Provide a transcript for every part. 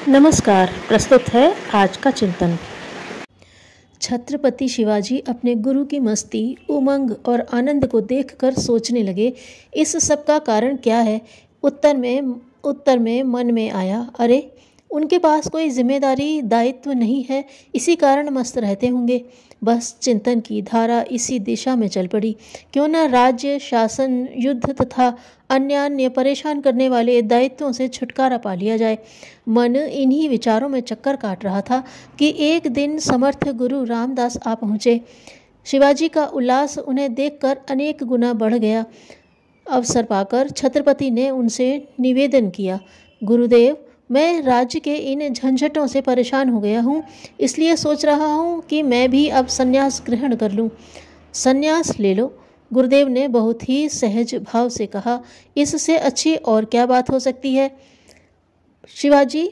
नमस्कार। प्रस्तुत है आज का चिंतन। छत्रपति शिवाजी अपने गुरु की मस्ती, उमंग और आनंद को देखकर सोचने लगे, इस सब का कारण क्या है। उत्तर में मन में आया, अरे उनके पास कोई जिम्मेदारी दायित्व नहीं है, इसी कारण मस्त रहते होंगे। बस चिंतन की धारा इसी दिशा में चल पड़ी। क्यों न राज्य, शासन, युद्ध तथा अन्य परेशान करने वाले दायित्वों से छुटकारा पा लिया जाए। मन इन्हीं विचारों में चक्कर काट रहा था कि एक दिन समर्थ गुरु रामदास आ पहुँचे। शिवाजी का उल्लास उन्हें देखकर अनेक गुना बढ़ गया। अवसर पाकर छत्रपति ने उनसे निवेदन किया, गुरुदेव, मैं राज्य के इन झंझटों से परेशान हो गया हूँ, इसलिए सोच रहा हूँ कि मैं भी अब संन्यास ग्रहण कर लूँ। संन्यास ले लो, गुरुदेव ने बहुत ही सहज भाव से कहा। इससे अच्छी और क्या बात हो सकती है। शिवाजी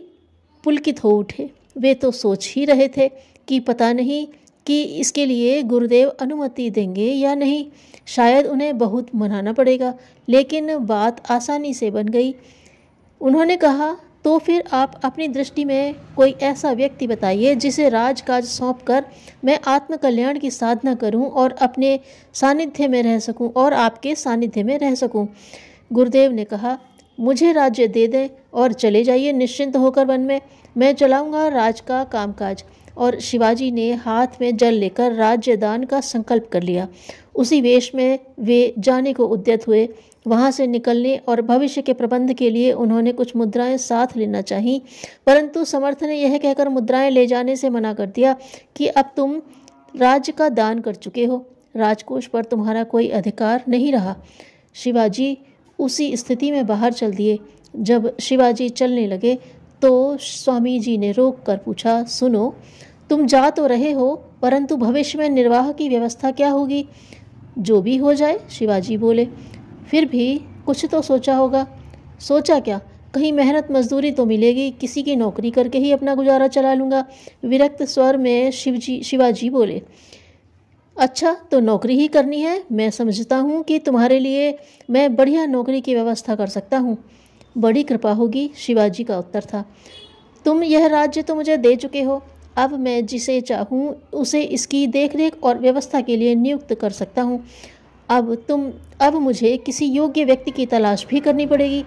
पुलकित हो उठे। वे तो सोच ही रहे थे कि पता नहीं कि इसके लिए गुरुदेव अनुमति देंगे या नहीं। शायद उन्हें बहुत मनाना पड़ेगा, लेकिन बात आसानी से बन गई। उन्होंने कहा, तो फिर आप अपनी दृष्टि में कोई ऐसा व्यक्ति बताइए जिसे राजकाज सौंपकर मैं आत्मकल्याण की साधना करूं और अपने सानिध्य में रह सकूं और आपके सानिध्य में रह सकूं। गुरुदेव ने कहा, मुझे राज्य दे दें और चले जाइए निश्चिंत होकर वन में, मैं चलाऊंगा राज का कामकाज। और शिवाजी ने हाथ में जल लेकर राज्य दान का संकल्प कर लिया। उसी वेश में वे जाने को उद्यत हुए। वहाँ से निकलने और भविष्य के प्रबंध के लिए उन्होंने कुछ मुद्राएं साथ लेना चाहीं, परंतु समर्थ ने यह कहकर मुद्राएं ले जाने से मना कर दिया कि अब तुम राज्य का दान कर चुके हो, राजकोष पर तुम्हारा कोई अधिकार नहीं रहा। शिवाजी उसी स्थिति में बाहर चल दिए। जब शिवाजी चलने लगे तो स्वामी जी ने रोक कर पूछा, सुनो, तुम जा तो रहे हो, परंतु भविष्य में निर्वाह की व्यवस्था क्या होगी। जो भी हो जाए, शिवाजी बोले। फिर भी कुछ तो सोचा होगा। सोचा क्या, कहीं मेहनत मजदूरी तो मिलेगी, किसी की नौकरी करके ही अपना गुजारा चला लूँगा। विरक्त स्वर में शिवाजी बोले, अच्छा तो नौकरी ही करनी है। मैं समझता हूँ कि तुम्हारे लिए मैं बढ़िया नौकरी की व्यवस्था कर सकता हूँ। बड़ी कृपा होगी, शिवाजी का उत्तर था। तुम यह राज्य तो मुझे दे चुके हो, अब मैं जिसे चाहूँ उसे इसकी देखरेख और व्यवस्था के लिए नियुक्त कर सकता हूँ। अब मुझे किसी योग्य व्यक्ति की तलाश भी करनी पड़ेगी।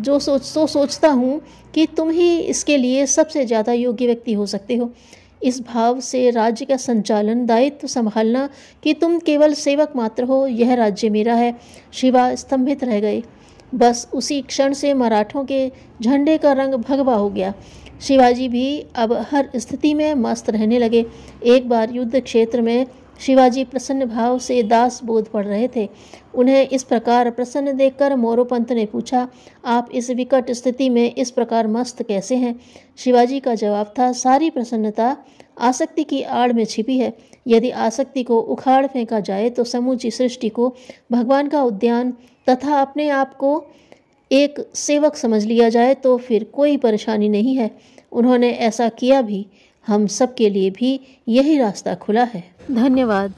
सोचता हूँ कि तुम ही इसके लिए सबसे ज़्यादा योग्य व्यक्ति हो सकते हो। इस भाव से राज्य का संचालन, दायित्व संभालना कि तुम केवल सेवक मात्र हो, यह राज्य मेरा है। शिवा स्तंभित रह गए। बस उसी क्षण से मराठों के झंडे का रंग भगवा हो गया। शिवाजी भी अब हर स्थिति में मस्त रहने लगे। एक बार युद्ध क्षेत्र में शिवाजी प्रसन्न भाव से दास बोध पढ़ रहे थे। उन्हें इस प्रकार प्रसन्न देखकर मोरोपंत ने पूछा, आप इस विकट स्थिति में इस प्रकार मस्त कैसे हैं। शिवाजी का जवाब था, सारी प्रसन्नता आसक्ति की आड़ में छिपी है। यदि आसक्ति को उखाड़ फेंका जाए तो समूची सृष्टि को भगवान का उद्यान तथा अपने आप को एक सेवक समझ लिया जाए तो फिर कोई परेशानी नहीं है। उन्होंने ऐसा किया भी। हम सब के लिए भी यही रास्ता खुला है। धन्यवाद।